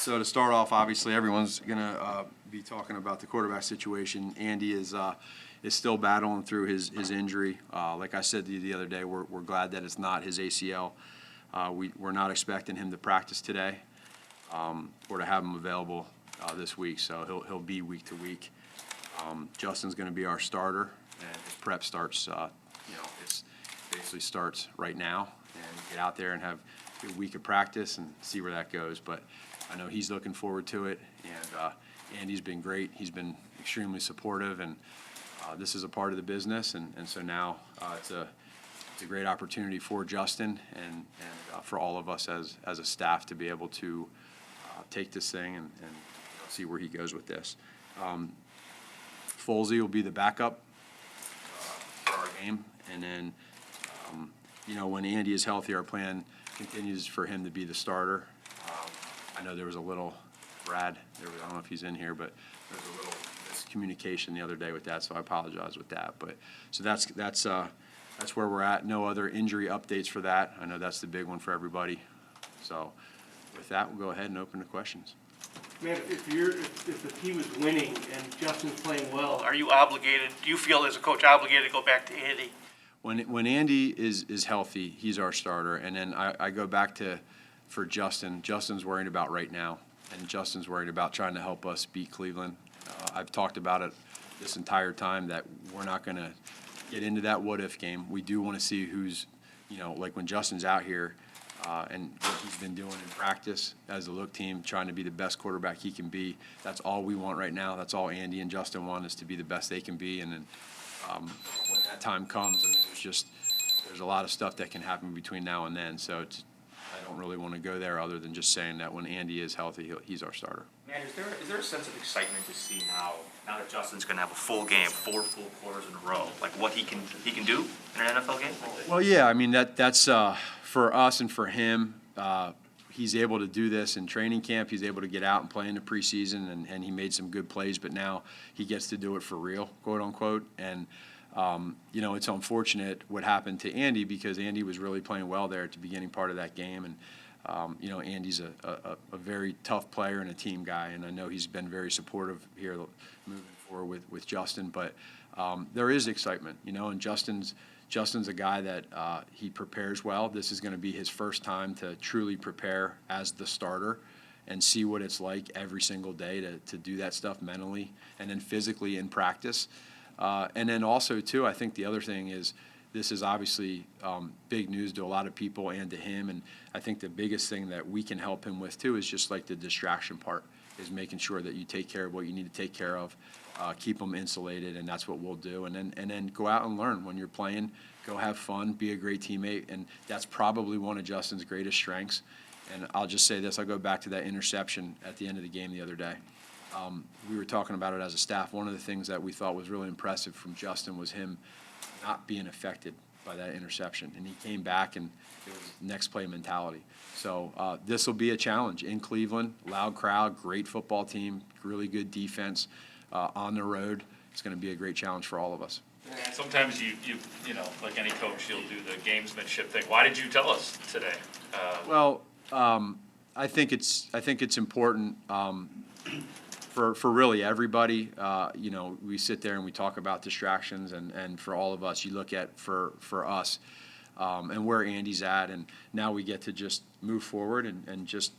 So to start off, obviously everyone's going to be talking about the quarterback situation. Andy is still battling through his injury. Like I said to you the other day, we're glad that it's not his ACL. We're not expecting him to practice today or to have him available this week. So he'll be week to week. Justin's going to be our starter, and his prep starts. It's basically starts right now, and get out there and have a week of practice and see where that goes. But I know he's looking forward to it, and Andy's been great. He's been extremely supportive, and this is a part of the business, and so now it's a great opportunity for Justin and for all of us as a staff to be able to take this thing and see where he goes with this. Folsey will be the backup for our game, and then when Andy is healthy, our plan continues for him to be the starter. I know there was a little, Brad, I don't know if he's in here, but there was a little miscommunication the other day with that, so I apologize with that. But so that's where we're at. No other injury updates for that. I know that's the big one for everybody. So with that, we'll go ahead and open to questions. Man, if the team is winning and Justin's playing well, are you obligated? Do you feel as a coach obligated to go back to Andy? When Andy is healthy, he's our starter, and then I go back to for Justin. Justin's worried about right now, and Justin's worried about trying to help us beat Cleveland. I've talked about it this entire time that we're not going to get into that what-if game. We do want to see who's, like when Justin's out here and what he's been doing in practice as a look team, trying to be the best quarterback he can be. That's all we want right now. That's all Andy and Justin want, is to be the best they can be. And then when that time comes, there's a lot of stuff that can happen between now and then. So I don't really want to go there other than just saying that when Andy is healthy, he's our starter. Man, is there a sense of excitement to see now that Justin's going to have a full game, 4 full quarters in a row, like what he can do in an NFL game? Well, yeah, I mean that's for us and for him. He's able to do this in training camp. He's able to get out and play in the preseason, and he made some good plays. But now he gets to do it for real, quote unquote. And it's unfortunate what happened to Andy, because Andy was really playing well there at the beginning part of that game. And Andy's a very tough player and a team guy, and I know he's been very supportive here moving forward with Justin. But there is excitement, and Justin's a guy that he prepares well. This is going to be his first time to truly prepare as the starter and see what it's like every single day to do that stuff mentally and then physically in practice. And then also, too, I think the other thing is this is obviously big news to a lot of people and to him. And I think the biggest thing that we can help him with, too, is just like the distraction part, is making sure that you take care of what you need to take care of, keep them insulated, and that's what we'll do. And then go out and learn when you're playing. Go have fun, be a great teammate, and that's probably one of Justin's greatest strengths. And I'll just say this, I'll go back to that interception at the end of the game the other day. We were talking about it as a staff. One of the things that we thought was really impressive from Justin was him not being affected by that interception. And he came back, and it was next play mentality. So this will be a challenge in Cleveland. Loud crowd, great football team, really good defense on the road. It's going to be a great challenge for all of us. And sometimes you like any coach, you'll do the gamesmanship thing. Why did you tell us today? I think it's important for really everybody. We sit there and we talk about distractions, and for all of us, you look at for us and where Andy's at, and now we get to just move forward and just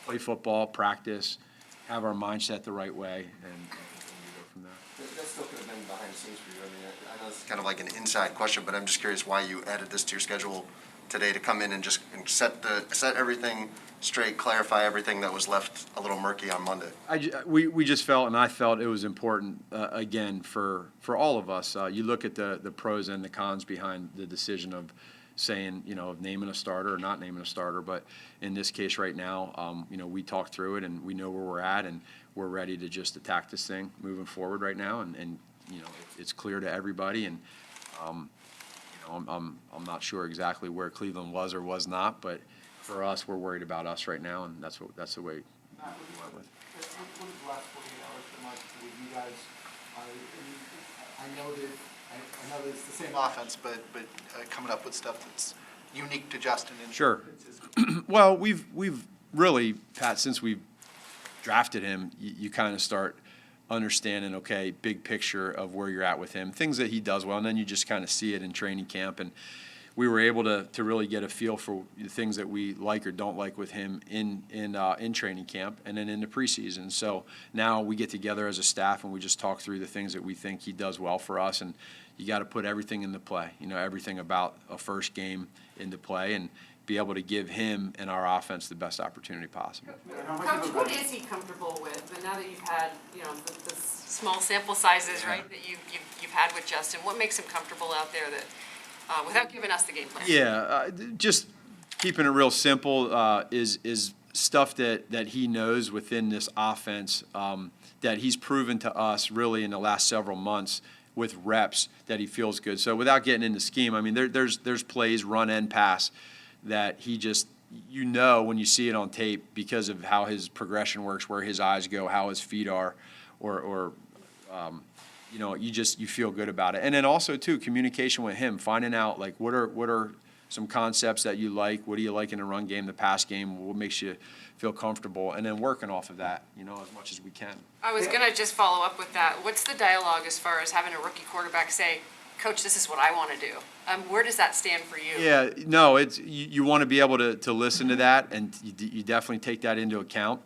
play football, practice, have our mindset the right way, and go from there. That still could have been behind the scenes for you. I mean, I know it's kind of like an inside question, but I'm just curious why you added this to your schedule today to come in and just set everything straight, clarify everything that was left a little murky on Monday. We just felt, and I felt it was important, again, for all of us. You look at the pros and the cons behind the decision of saying, of naming a starter or not naming a starter. But in this case right now, we talked through it, and we know where we're at, and we're ready to just attack this thing moving forward right now. And it's clear to everybody. And, I'm not sure exactly where Cleveland was or was not, but for us, we're worried about us right now, and that's the way Matt, we went with. What is the last 48 hours been like with you guys? I know that it's the same offense, but coming up with stuff that's unique to Justin. And Sure. Well, we've really, Pat, since we've drafted him, you kind of start understanding, okay, big picture of where you're at with him, things that he does well, and then you just kind of see it in training camp. And we were able to really get a feel for the things that we like or don't like with him in training camp and then in the preseason. So now we get together as a staff and we just talk through the things that we think he does well for us. And you got to put everything into play, everything about a first game into play and be able to give him and our offense the best opportunity possible. Coach, what is he comfortable with? But now that you've had, the small sample sizes, right, that you've had with Justin, what makes him comfortable out there that, without giving us the game plan? Yeah, just keeping it real simple is stuff that he knows within this offense that he's proven to us really in the last several months with reps that he feels good. So without getting into scheme, I mean, there's plays, run and pass, that he just, when you see it on tape because of how his progression works, where his eyes go, how his feet are, or you feel good about it. And then also too, communication with him, finding out like what are some concepts that you like, what do you like in the run game, the pass game, what makes you feel comfortable, and then working off of that, as much as we can. I was gonna just follow up with that. What's the dialogue as far as having a rookie quarterback say, Coach, this is what I want to do? Where does that stand for you? Yeah, no, it's you want to be able to listen to that, and you definitely take that into account.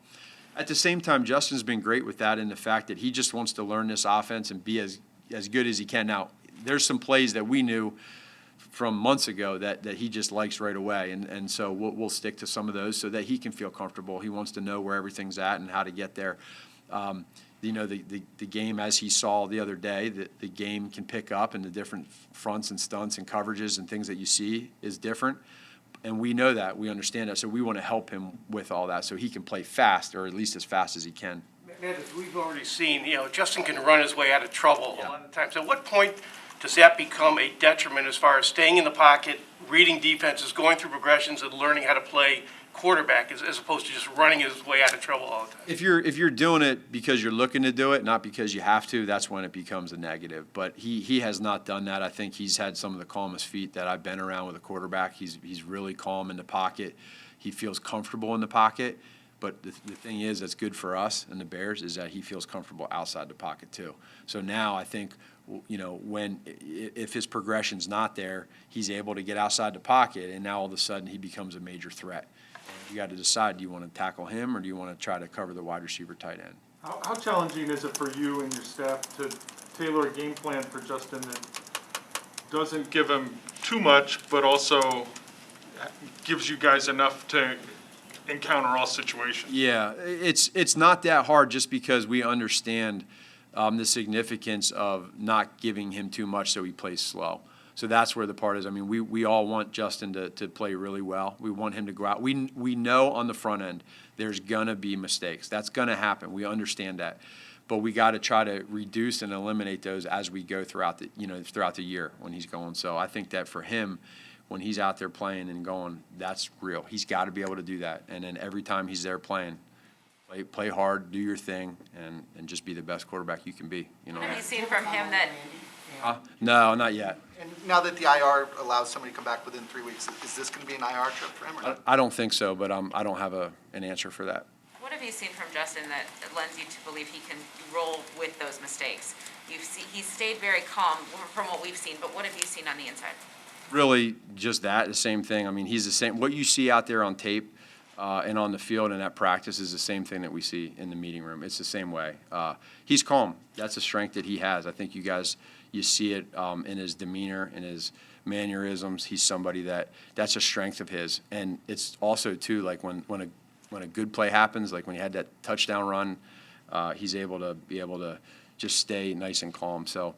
At the same time, Justin's been great with that in the fact that he just wants to learn this offense and be as good as he can. Now, there's some plays that we knew from months ago that he just likes right away, and so we'll stick to some of those so that he can feel comfortable. He wants to know where everything's at and how to get there. The game, as he saw the other day, the game can pick up, and the different fronts and stunts and coverages and things that you see is different. And we know that, we understand that, so we want to help him with all that so he can play fast, or at least as fast as he can. Matt, as we've already seen, Justin can run his way out of trouble a lot of times. At what point does that become a detriment as far as staying in the pocket, reading defenses, going through progressions, and learning how to play quarterback as opposed to just running his way out of trouble all the time? If you're doing it because you're looking to do it, not because you have to, that's when it becomes a negative. But he has not done that. I think he's had some of the calmest feet that I've been around with a quarterback. He's really calm in the pocket. He feels comfortable in the pocket. But the thing is that's good for us and the Bears is that he feels comfortable outside the pocket too. So now I think, if his progression's not there, he's able to get outside the pocket, and now all of a sudden he becomes a major threat. You got to decide, do you want to tackle him or do you want to try to cover the wide receiver tight end? How challenging is it for you and your staff to tailor a game plan for Justin that doesn't give him too much, but also gives you guys enough to encounter all situations? Yeah, it's not that hard just because we understand the significance of not giving him too much so he plays slow. So that's where the part is. I mean, we all want Justin to play really well. We want him to go out. We know on the front end there's going to be mistakes. That's going to happen. We understand that. But we got to try to reduce and eliminate those as we go throughout the year when he's going. So I think that for him, when he's out there playing and going, that's real. He's got to be able to do that. And then every time he's there playing, play hard, do your thing, and just be the best quarterback you can be. What have you seen from him that? No, not yet. And now that the IR allows somebody to come back within 3 weeks, is this going to be an IR trip for him or not? I don't think so, but I don't have an answer for that. What have you seen from Justin that lends you to believe he can roll with those mistakes? He's stayed very calm from what we've seen, but what have you seen on the inside? Really, just the same thing. I mean, he's the same. What you see out there on tape and on the field and at practice is the same thing that we see in the meeting room. It's the same way. He's calm. That's a strength that he has. I think you see it in his demeanor, in his mannerisms. He's somebody that's a strength of his. And it's also, too, like when a good play happens, like when he had that touchdown run, he's able to just stay nice and calm. So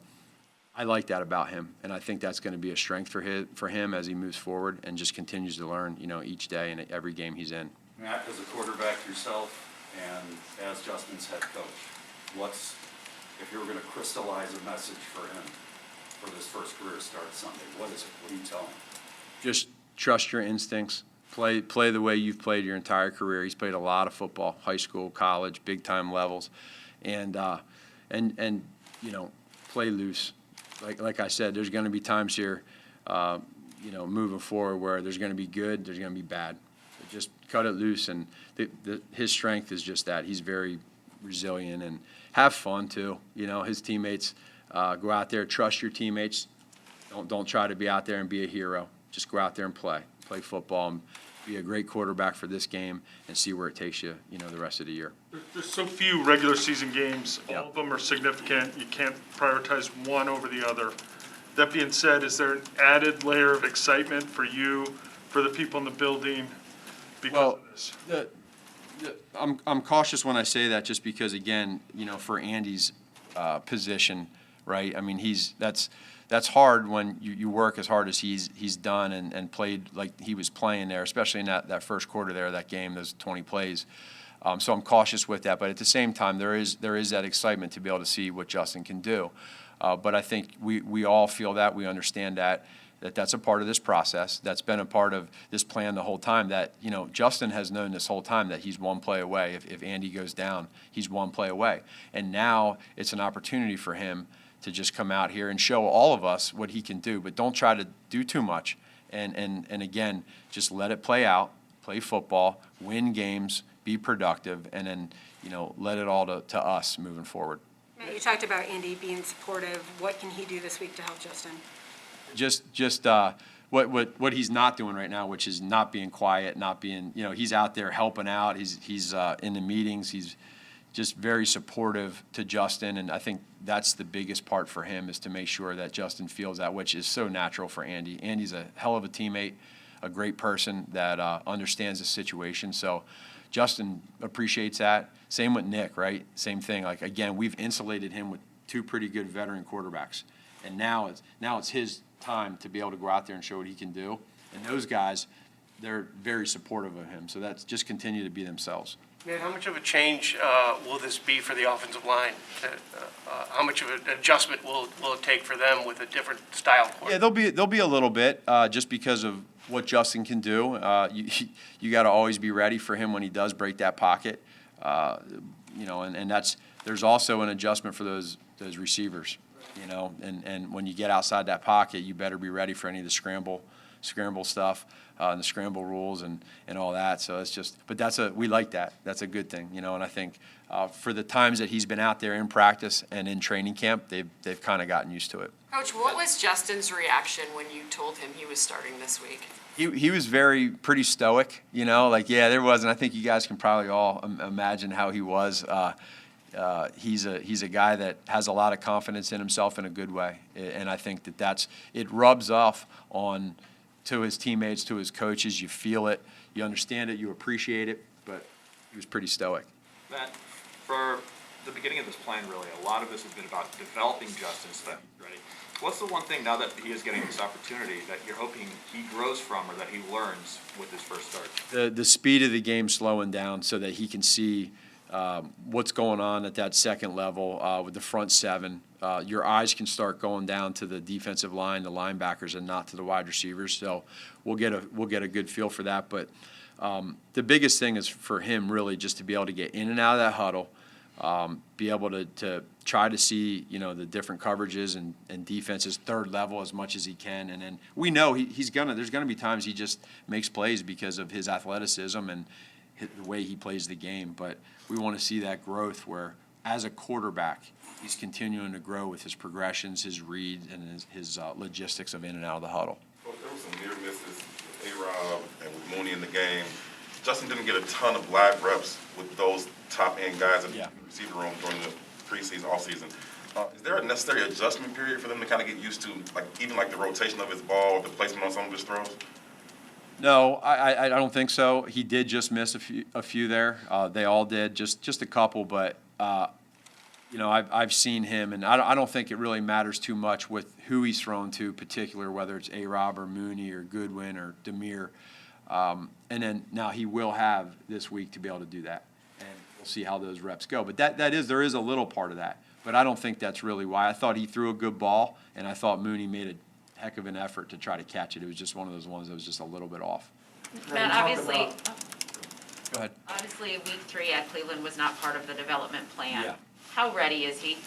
I like that about him, and I think that's going to be a strength for him as he moves forward and just continues to learn, each day and every game he's in. Matt, as a quarterback yourself and as Justin's head coach, if you were going to crystallize a message for him for this first career start Sunday, what is it? What do you tell him? Just trust your instincts. Play the way you've played your entire career. He's played a lot of football, high school, college, big time levels, and play loose. Like I said, there's going to be times here, moving forward where there's going to be good, there's going to be bad. just cut it loose. And his strength is just that. He's very resilient and have fun too. You know, his teammates, go out there, trust your teammates. Don't try to be out there and be a hero. Just go out there and play football, and be a great quarterback for this game, and see where it takes you, the rest of the year. There's so few regular season games. Yeah. All of them are significant. You can't prioritize one over the other. That being said, is there an added layer of excitement for you, for the people in the building because of this? I'm cautious when I say that, just because, again, for Andy's position, right? I mean, that's hard when you work as hard as he's done and played like he was playing there, especially in that first quarter there of that game, those 20 plays. So I'm cautious with that, but at the same time, there is that excitement to be able to see what Justin can do. But I think we all feel that, we understand that's a part of this process. That's been a part of this plan the whole time, that, Justin has known this whole time that he's one play away. If Andy goes down, he's one play away. And now it's an opportunity for him to just come out here and show all of us what he can do. But don't try to do too much. And again, just let it play out, play football, win games, be productive, and then, let it all to us moving forward. Matt, you talked about Andy being supportive. What can he do this week to help Justin? Just what he's not doing right now, which is not being quiet, not being, he's out there helping out. He's in the meetings. He's just very supportive to Justin, and I think that's the biggest part for him, is to make sure that Justin feels that, which is so natural for Andy. Andy's a hell of a teammate, a great person that understands the situation. So Justin appreciates that. Same with Nick, right? Same thing. Like, again, we've insulated him with two pretty good veteran quarterbacks, and now it's his time to be able to go out there and show what he can do. And those guys, they're very supportive of him. So that's just continue to be themselves. Man, how much of a change will this be for the offensive line? How much of an adjustment will it take for them with a different style quarterback? Yeah, there'll be a little bit, just because of what Justin can do. You got to always be ready for him when he does break that pocket. And there's also an adjustment for those receivers. And when you get outside that pocket, you better be ready for any of the scramble stuff, and the scramble rules and all that. So it's just, but we like that. That's a good thing, And I think for the times that he's been out there in practice and in training camp, they've kind of gotten used to it. Coach, what was Justin's reaction when you told him he was starting this week? He was pretty stoic, there was, and I think you guys can probably all imagine how he was. He's a guy that has a lot of confidence in himself in a good way, and I think it rubs off to his teammates, to his coaches. You feel it, you understand it, you appreciate it, but he was pretty stoic. Matt, for the beginning of this plan, really, a lot of this has been about developing Justin so that he's ready. What's the one thing, now that he is getting this opportunity, that you're hoping he grows from or that he learns with his first start? The speed of the game slowing down so that he can see what's going on at that second level with the front seven. Your eyes can start going down to the defensive line, the linebackers, and not to the wide receivers. So we'll get a good feel for that. But the biggest thing is for him really just to be able to get in and out of that huddle, be able to try to see the different coverages and defenses third level as much as he can. And then we know there's gonna be times he just makes plays because of his athleticism and the way he plays the game. But we want to see that growth where, as a quarterback, he's continuing to grow with his progressions, his reads, and his logistics of in and out of the huddle. Well, there was some near misses with A-Rob and with Mooney in the game. Justin didn't get a ton of live reps with those top-end guys in the receiver room during the preseason, off-season. Is there a necessary adjustment period for them to kind of get used to, even the rotation of his ball, the placement on some of his throws? No, I don't think so. He did just miss a few there. They all did, just a couple. But I've seen him, and I don't think it really matters too much with who he's thrown to, particular whether it's A-Rob or Mooney or Goodwin or Demir. And then now he will have this week to be able to do that, and we'll see how those reps go. But there is a little part of that, but I don't think that's really why. I thought he threw a good ball, and I thought Mooney made a heck of an effort to try to catch it. It was just one of those ones that was just a little bit off. Matt, obviously, Go ahead. obviously, week 3 at Cleveland was not part of the development plan. Yeah. How ready is he?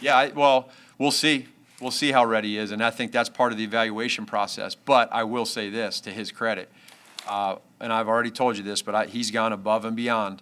Yeah, well, we'll see. We'll see how ready he is, and I think that's part of the evaluation process. But I will say this, to his credit, and I've already told you this, but he's gone above and beyond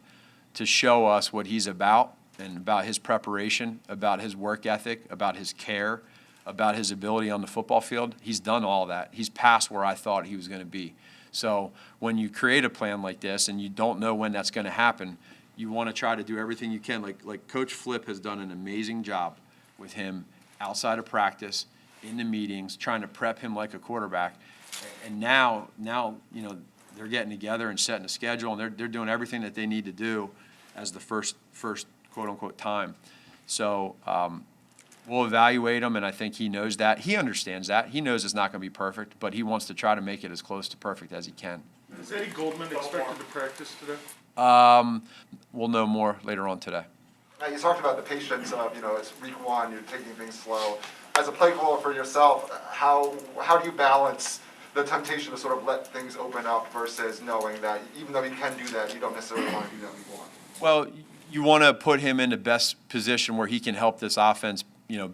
to show us what he's about and about his preparation, about his work ethic, about his care, about his ability on the football field. He's done all that. He's past where I thought he was going to be. So when you create a plan like this and you don't know when that's going to happen, you want to try to do everything you can. Like Coach Flip has done an amazing job with him outside of practice, in the meetings, trying to prep him like a quarterback. And now they're getting together and setting a schedule, and they're doing everything that they need to do as the first quote-unquote time. So we'll evaluate him, and I think he knows that. He understands that. He knows it's not going to be perfect, but he wants to try to make it as close to perfect as he can. Is Eddie Goldman expected to practice today? We'll know more later on today. Now, you talked about the patience of, it's week one, you're taking things slow. As a play caller for yourself, how do you balance the temptation to sort of let things open up versus knowing that even though you can do that, you don't necessarily want to do that week one? Well, you want to put him in the best position where he can help this offense,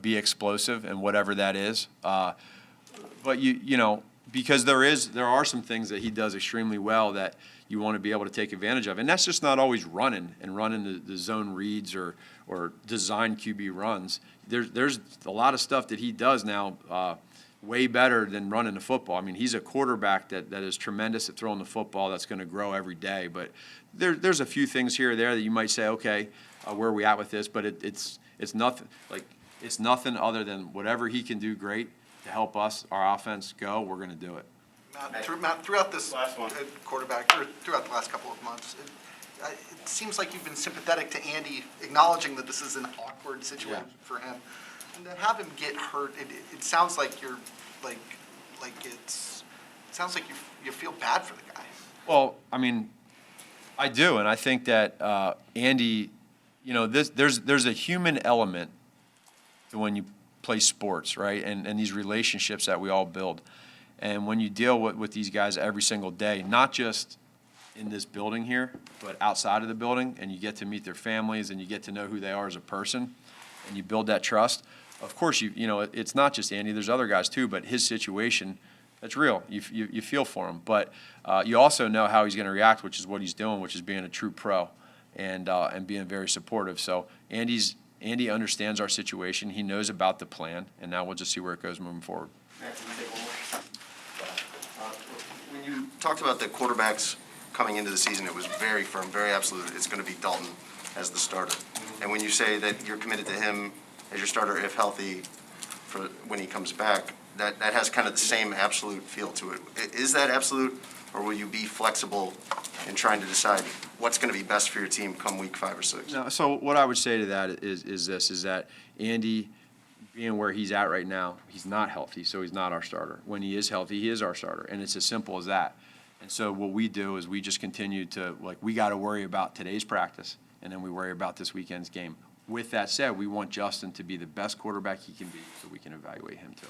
be explosive and whatever that is. But because there are some things that he does extremely well that you want to be able to take advantage of. And that's just not always running the zone reads or design QB runs. There's a lot of stuff that he does now way better than running the football. I mean, he's a quarterback that is tremendous at throwing the football that's going to grow every day. But there's a few things here or there that you might say, okay, where are we at with this? But it's nothing it's nothing other than whatever he can do great to help us, our offense, go, we're going to do it. Matt, throughout this quarterback, or throughout the last couple of months, it seems like you've been sympathetic to Andy, acknowledging that this is an awkward situation for him. And to have him get hurt, it sounds like you're it sounds like you feel bad for the guy. Well, I mean, I do, and I think that Andy, there's a human element to when you play sports, right? And these relationships that we all build. And when you deal with these guys every single day, not just in this building here, but outside of the building, and you get to meet their families and you get to know who they are as a person, and you build that trust. Of course, it's not just Andy. There's other guys too, but his situation, that's real. You feel for him, but you also know how he's going to react, which is what he's doing, which is being a true pro and being very supportive. So Andy understands our situation. He knows about the plan, and now we'll just see where it goes moving forward. When you talked about the quarterbacks coming into the season, it was very firm, very absolute. It's going to be Dalton as the starter. And when you say that you're committed to him as your starter, if healthy, for when he comes back, that has kind of the same absolute feel to it. Is that absolute, or will you be flexible in trying to decide what's going to be best for your team come week 5 or 6? No, so what I would say to that is that Andy, being where he's at right now, he's not healthy, so he's not our starter. When he is healthy, he is our starter, and it's as simple as that. And so what we do is we just continue to, we got to worry about today's practice, and then we worry about this weekend's game. With that said, we want Justin to be the best quarterback he can be so we can evaluate him too.